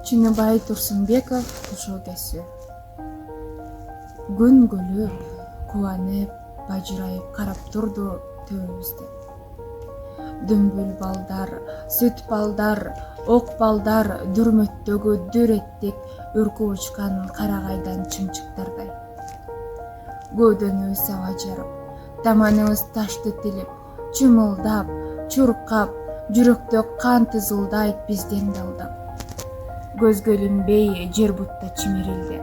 Чыныбай Турсунбеков ушул кесип. Күн күлүп, кубанып, бажырайып карап турду төбөбүздө. Дүмбүл балдар, сүт балдар, ок балдар дүрмөттөгү дүр эттик үркүп учкан карагайдан чымчыктардай. Көөдөнүбүз аба жарып, таманыбыз ташты тилип, чымылдап, чуркап, жүрөктө кан тызылдайт бизден далдап. Көзгө илинбей жер бутта чимирилди.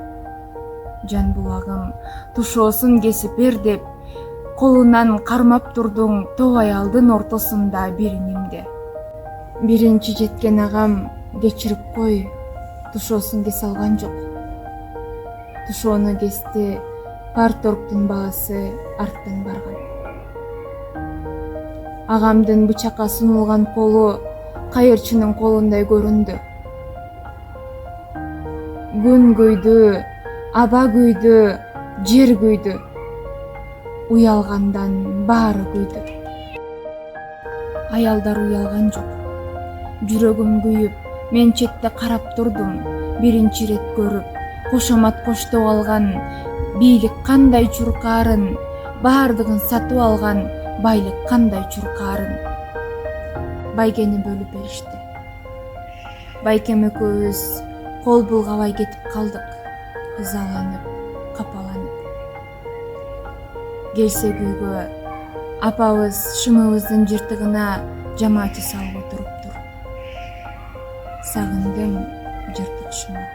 Жан булагым тушоосун кесип бер деп, колунан кармап турдуң топ аялдын ортосунда биринимде. Биринчи жеткен агам кечирип кой, тушоосун кесе алган жок. Тушоону кести, парторгдун баасы арттан барган. Агамдын бычакка сунулган колу кайырчынын колундай көрүндү. Күн күйдү, аба күйдү, жер күйдү. Уялгандан баары күйдү. Аялдар уялган жок. Жүрөгүм күйүп, мен четте карап турдум. Биринчи ирет көрүп, кошомат коштоп алган бийлик кандай чуркаарын, баардыгын сатып алган байлык кандай чуркаарын. Байгени бөлүп беришти. Байкем экөөбүз кол булгабай кетип калдык, ызаланып, капаланып. Келсе күйгө апабыз шымыбыздын жыртыгына жамаачы салып отуруптур. Сагындым жыртык шымы.